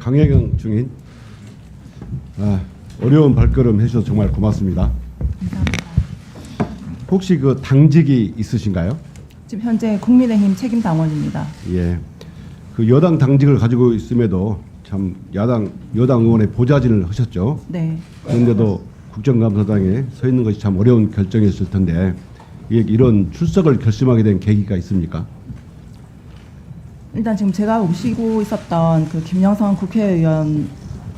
강혜경 중인 어려운 발걸음 해주셔서 정말 고맙습니다. 감사합니다. 혹시 그 당직이 있으신가요? 지금 현재 국민의힘 책임 당원입니다. 예. 그 여당 당직을 가지고 있음에도 참 여당 의원의 보좌진을 하셨죠. 네. 그런데도 국정감사장에 서 있는 것이 참 어려운 결정이었을 텐데 이런 출석을 결심하게 된 계기가 있습니까? 일단 지금 제가 모시고 있었던 그 김영선 국회의원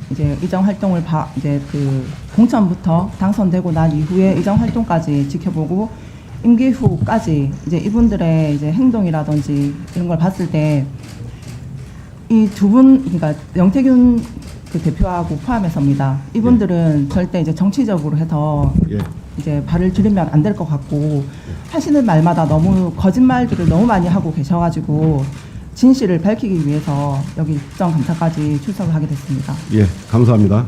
이제 의정 활동을 이제 그 공천부터 당선되고 난 이후에 의정 활동까지 지켜보고 임기 후까지 이제 이분들의 이제 행동이라든지 이런 걸 봤을 때 이 두 분, 그러니까 명태균 그 대표하고 포함해서입니다. 이분들은 절대 이제 정치적으로 해서 이제 발을 들이면 안 될 것 같고 하시는 말마다 너무 거짓말들을 너무 많이 하고 계셔가지고 진실을 밝히기 위해서 여기 국정감사까지 출석을 하게 됐습니다. 예, 감사합니다.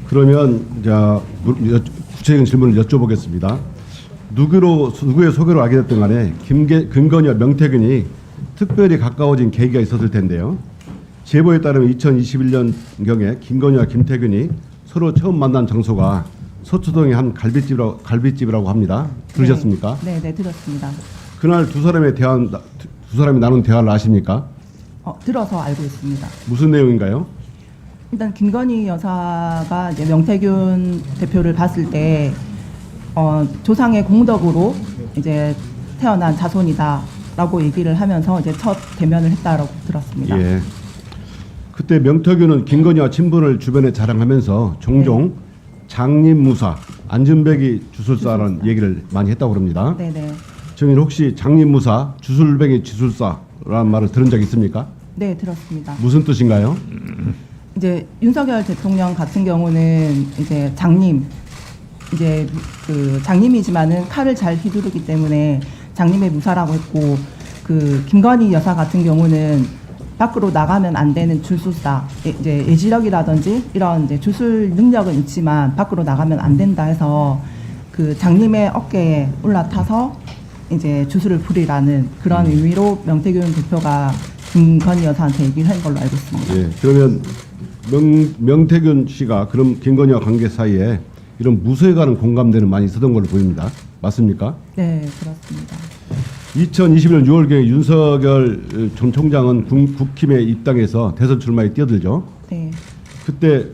그러면 구체적인 질문을 여쭤보겠습니다. 누구의 소개로 알게 됐든 간에 김건희와 명태균이 특별히 가까워진 계기가 있었을 텐데요. 제보에 따르면 2021년경에 김건희와 김태균이 서로 처음 만난 장소가 서초동의 한 갈비집이라고 합니다. 들으셨습니까? 네, 들었습니다. 그날 두 사람이 나눈 대화를 아십니까? 들어서 알고 있습니다. 무슨 내용인가요? 일단 김건희 여사가 이제 명태균 대표를 봤을 때 조상의 공덕으로 이제 태어난 자손이다라고 얘기를 하면서 이제 첫 대면을 했다라고 들었습니다. 예. 그때 명태균은 김건희와 친분을 주변에 자랑하면서 종종 장님무사, 안전배기 주술사라는 얘기를 많이 했다고 그럽니다. 네네. 정인 혹시 장님무사, 주술배기 주술사라는 말을 들은 적 있습니까? 네, 들었습니다. 무슨 뜻인가요? 이제 윤석열 대통령 같은 경우는 이제 장님, 이제 그 장님이지만은 칼을 잘 휘두르기 때문에 장님의 무사라고 했고, 그 김건희 여사 같은 경우는 밖으로 나가면 안 되는 주술사, 이제 예지력이라든지 이런 이제 주술 능력은 있지만 밖으로 나가면 안 된다 해서 그 장님의 어깨에 올라타서 이제 주술을 부리라는 그런 의미로 명태균 대표가 김건희 여사한테 얘기를 한 걸로 알고 있습니다. 예. 그러면 명태균 씨가 그럼 김건희와 관계 사이에 이런 무소에 관한 공감대는 많이 있었던 걸로 보입니다. 맞습니까? 네, 그렇습니다. 2021년 6월경에 윤석열 전 총장은 국힘에 입당해서 대선 출마에 뛰어들죠. 네. 그때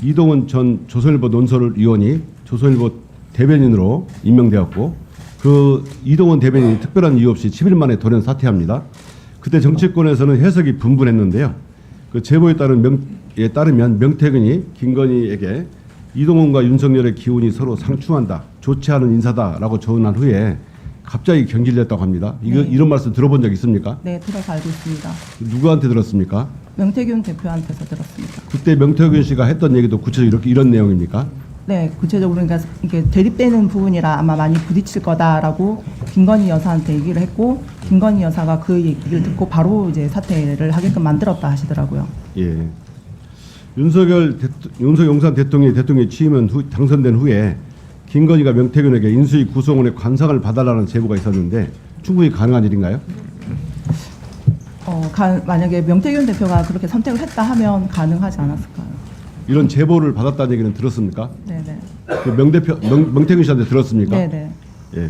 이동훈 전 조선일보 논설위원이 조선일보 대변인으로 임명되었고 그 이동훈 대변인이 특별한 이유 없이 10일 만에 돌연 사퇴합니다. 그때 정치권에서는 해석이 분분했는데요. 그 제보에 따르면 명태균이 김건희에게 이동훈과 윤석열의 기운이 서로 상충한다, 좋지 않은 인사다라고 조언한 후에 갑자기 경질됐다고 합니다. 이런 말씀 들어본 적 있습니까? 네, 들어서 알고 있습니다. 누구한테 들었습니까? 명태균 대표한테서 들었습니다. 그때 명태균 씨가 했던 얘기도 구체적으로 이런 내용입니까? 네, 구체적으로 그러니까 이게 대립되는 부분이라 아마 많이 부딪힐 거다라고 김건희 여사한테 얘기를 했고 김건희 여사가 그 얘기를 듣고 바로 이제 사퇴를 하게끔 만들었다 하시더라고요. 예. 윤석열 용산 대통령이 취임한 당선된 후에 김건희가 명태균에게 인수위 구성원의 관상을 봐달라는 제보가 있었는데 충분히 가능한 일인가요? 만약에 명태균 대표가 그렇게 선택을 했다 하면 가능하지 않았을까요? 이런 제보를 받았다는 얘기는 들었습니까? 네네. 그 명태균 씨한테 들었습니까? 네네. 예.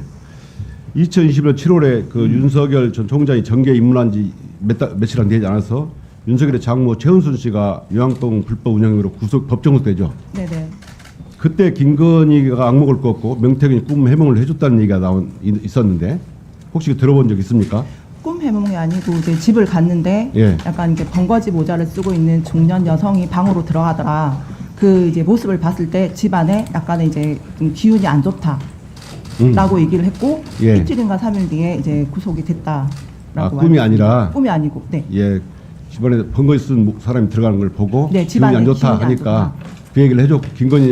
2020년 7월에 그 윤석열 전 총장이 정계에 입문한 지 며칠 안 되지 않아서 윤석열의 장모 최은순 씨가 요양동 불법 운영 혐의로 법정구속되죠. 네네. 그때 김건희가 악목을 꺾고 명태균이 꿈 해몽을 해줬다는 얘기가 있었는데 혹시 들어본 적 있습니까? 꿈 해몽이 아니고 이제 집을 갔는데 약간 이제 번거지 모자를 쓰고 있는 중년 여성이 방으로 들어가더라. 그 이제 모습을 봤을 때 집 안에 약간의 이제 좀 기운이 안 좋다라고 얘기를 했고 이틀인가 3일 뒤에 이제 구속이 됐다라고. 꿈이 아니라. 꿈이 아니고. 네. 예. 집안에 번거지 쓴 사람이 들어가는 걸 보고 네, 기운이 안 좋다 하니까 그 얘기를 해줬고 김건희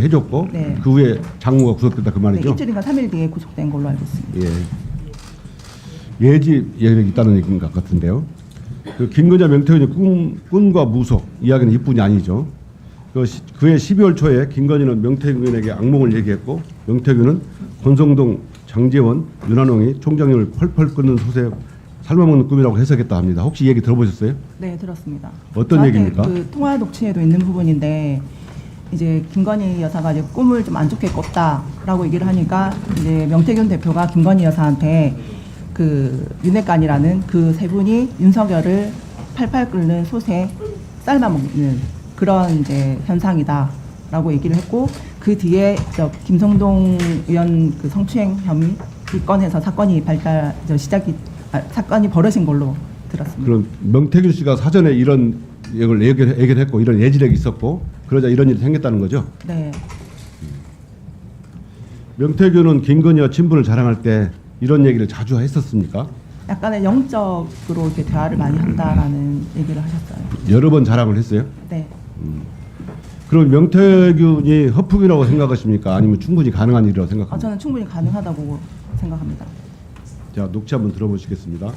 해줬고 그 후에 장모가 구속됐다 그 말이죠. 네, 이틀인가 3일 뒤에 구속된 걸로 알고 있습니다. 예. 예지 예력이 있다는 얘기인 것 같은데요. 그 김건희와 명태균의 꿈과 무속 이야기는 이뿐이 아니죠. 그해 12월 초에 김건희는 명태균에게 악몽을 얘기했고 명태균은 권성동, 장제원, 윤한홍이 총장님을 펄펄 끓는 솥에 삶아먹는 꿈이라고 해석했다 합니다. 혹시 이 얘기 들어보셨어요? 네, 들었습니다. 어떤 저한테 얘기입니까? 그 통화 녹취에도 있는 부분인데 이제 김건희 여사가 이제 꿈을 좀 안 좋게 꿨다라고 얘기를 하니까 이제 명태균 대표가 김건희 여사한테 그 윤핵관이라는 그 세 분이 윤석열을 팔팔 끓는 솥에 삶아먹는 그런 이제 현상이다라고 얘기를 했고 그 뒤에 저 김성동 의원 그 성추행 혐의 이 건에서 사건이 사건이 벌어진 걸로 들었습니다. 그럼 명태균 씨가 사전에 이런 얘기를 했고 이런 예지력이 있었고 그러자 이런 일이 생겼다는 거죠. 네. 명태균은 김건희와 친분을 자랑할 때 이런 얘기를 자주 했었습니까? 약간의 영적으로 이렇게 대화를 많이 한다라는 얘기를 하셨어요. 여러 번 자랑을 했어요. 네. 그럼 명태균이 허풍이라고 생각하십니까? 아니면 충분히 가능한 일이라고 생각합니까? 저는 충분히 가능하다고 생각합니다. 자, 녹취 한번 들어보시겠습니다.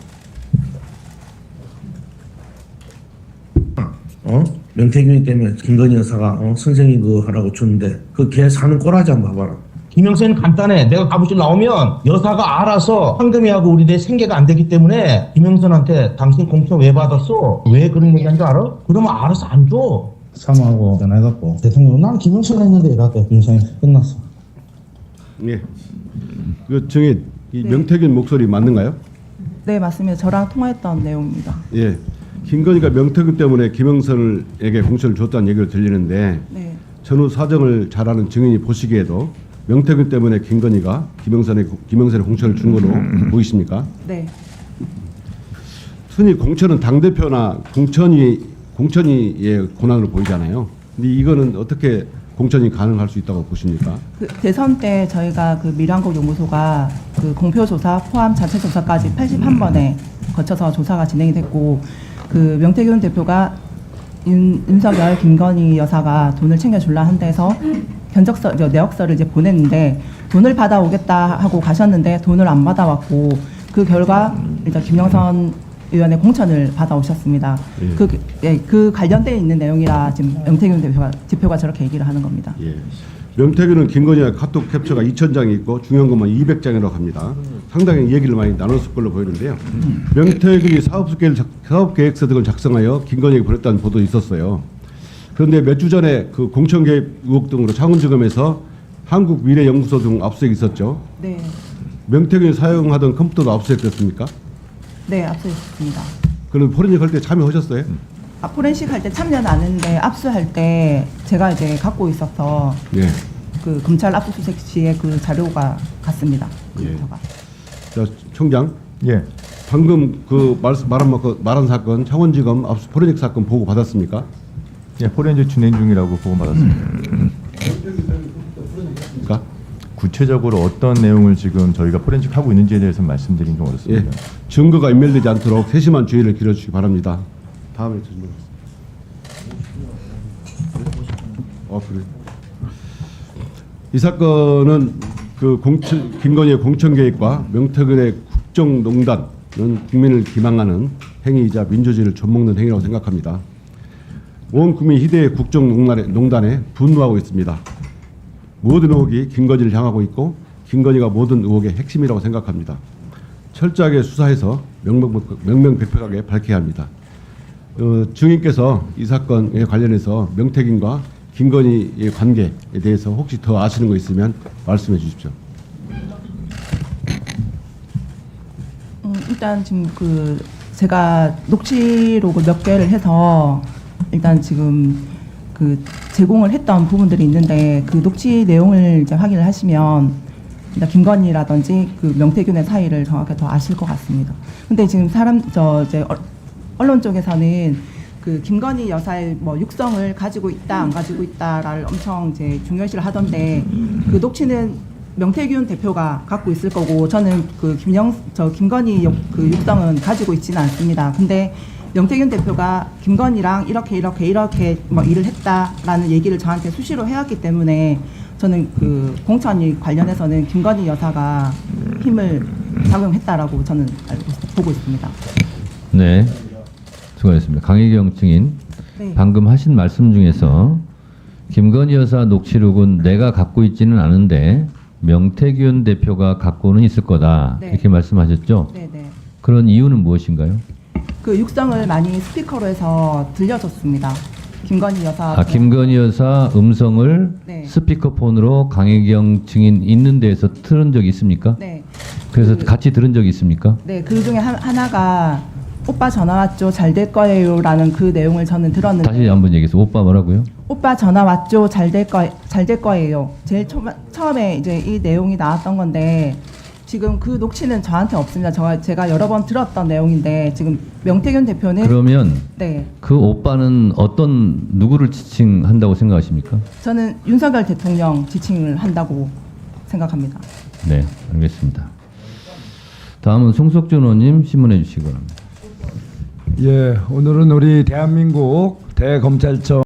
명태균이 때문에 김건희 여사가 선생님 그거 하라고 줬는데 그 걔 사는 꼬라지 한번 봐봐라. 김영선은 간단해. 내가 가부질 나오면 여사가 알아서 황금이하고 우리 내 생계가 안 되기 때문에 김영선한테 당신 공천 왜 받았어? 왜 그런 얘기한 줄 알아? 그러면 알아서 안 줘. 사모하고 전화해갖고 대통령 난 김영선 했는데 이랬대. 김영선이 끝났어. 예. 그 정희 이 네. 명태균 목소리 맞는가요? 네, 맞습니다. 저랑 통화했던 내용입니다. 예. 김건희가 명태균 때문에 김영선에게 공천을 줬다는 얘기를 들리는데 네. 전후 사정을 잘 아는 증인이 보시기에도 명태균 때문에 김건희가 김영선의 공천을 준 걸로 보이십니까? 네. 흔히 공천은 당 대표나 공천위의 권한으로 보이잖아요. 근데 이거는 어떻게 공천이 가능할 수 있다고 보십니까? 그 대선 때 저희가 그 미래한국 연구소가 그 공표 조사 포함 자체 조사까지 81번에 거쳐서 조사가 진행이 됐고 그 명태균 대표가 윤석열 김건희 여사가 돈을 챙겨줄라 한 데서 내역서를 이제 보냈는데 돈을 받아오겠다 하고 가셨는데 돈을 안 받아왔고 그 결과 일단 김영선 의원의 공천을 받아오셨습니다. 예. 그 관련돼 있는 내용이라 지금 명태균 대표가 저렇게 얘기를 하는 겁니다. 예. 명태균은 김건희와 카톡 캡처가 2,000장이 있고 중요한 것만 200장이라고 합니다. 상당히 얘기를 많이 나눴을 걸로 보이는데요. 명태균이 사업계획서 등을 작성하여 김건희에게 보냈다는 보도 있었어요. 그런데 몇 주 전에 그 공천 개입 의혹 등으로 창원지검에서 한국미래연구소 등 압수수색이 있었죠. 네, 명태균이 사용하던 컴퓨터도 압수수색됐습니까? 네, 압수했습니다. 그럼 포렌식 할 때 참여하셨어요? 포렌식 할 때 참여는 안 했는데 압수할 때 제가 이제 갖고 있어서 예. 그 검찰 압수수색 시에 그 자료가 갔습니다. 예. 컴퓨터가. 자, 총장. 예. 방금 그 말한 사건 창원지검 압수 포렌식 사건 보고 받았습니까? 예, 포렌식 진행 중이라고 보고받았습니다. 그러니까 구체적으로 어떤 내용을 지금 저희가 포렌식 하고 있는지에 대해서 말씀드리긴 좀 예, 어렵습니다. 증거가 인멸되지 않도록 세심한 주의를 기울여주시기 바랍니다. 다음에 질문. 그래. 이 사건은 그 김건희의 공천 계획과 명태균의 국정농단은 국민을 기망하는 행위이자 민주주의를 좀먹는 행위라고 생각합니다. 온 국민 희대의 국정농단에 분노하고 있습니다. 모든 의혹이 김건희를 향하고 있고 김건희가 모든 의혹의 핵심이라고 생각합니다. 철저하게 수사해서 명명백백하게 밝혀야 합니다. 증인께서 이 사건에 관련해서 명태균과 김건희의 관계에 대해서 혹시 더 아시는 거 있으면 말씀해 주십시오. 일단 지금 그 제가 녹취록을 몇 개를 해서 일단 지금 그 제공을 했던 부분들이 있는데 그 녹취 내용을 이제 확인을 하시면 일단 김건희라든지 그 명태균의 사이를 정확히 더 아실 것 같습니다. 근데 지금 이제 언론 쪽에서는 그 김건희 여사의 뭐 육성을 가지고 있다 안 가지고 있다를 엄청 이제 중요시를 하던데 그 녹취는 명태균 대표가 갖고 있을 거고 저는 그 김건희 그 육성은 가지고 있지는 않습니다. 근데 명태균 대표가 김건희랑 이렇게 뭐 일을 했다라는 얘기를 저한테 수시로 해왔기 때문에 저는 그 공천이 관련해서는 김건희 여사가 힘을 작용했다라고 저는 보고 있습니다. 네, 수고하셨습니다. 강혜경 증인, 네. 방금 하신 말씀 중에서 김건희 여사 녹취록은 내가 갖고 있지는 않은데 명태균 대표가 갖고는 있을 거다 네. 이렇게 말씀하셨죠? 네네. 그런 이유는 무엇인가요? 그 육성을 많이 스피커로 해서 들려줬습니다. 김건희 여사. 김건희 여사 음성을 네. 스피커폰으로 강혜경 증인 있는 데에서 틀은 적이 있습니까? 네. 그래서 같이 들은 적이 있습니까? 네, 그 중에 하나가 오빠 전화 왔죠, 잘 될 거예요라는 그 내용을 저는 들었는데. 다시 한번 얘기해서 오빠 뭐라고요? 오빠 전화 왔죠, 잘 될 거예요. 제일 처음에 이제 이 내용이 나왔던 건데 지금 그 녹취는 저한테 없습니다. 제가 여러 번 들었던 내용인데 지금 명태균 대표는 그러면 네, 그 오빠는 어떤 누구를 지칭한다고 생각하십니까? 저는 윤석열 대통령 지칭을 한다고 생각합니다. 네, 알겠습니다. 다음은 송석준 의원님 신문해 주시기 바랍니다. 예, 오늘은 우리 대한민국 대검찰청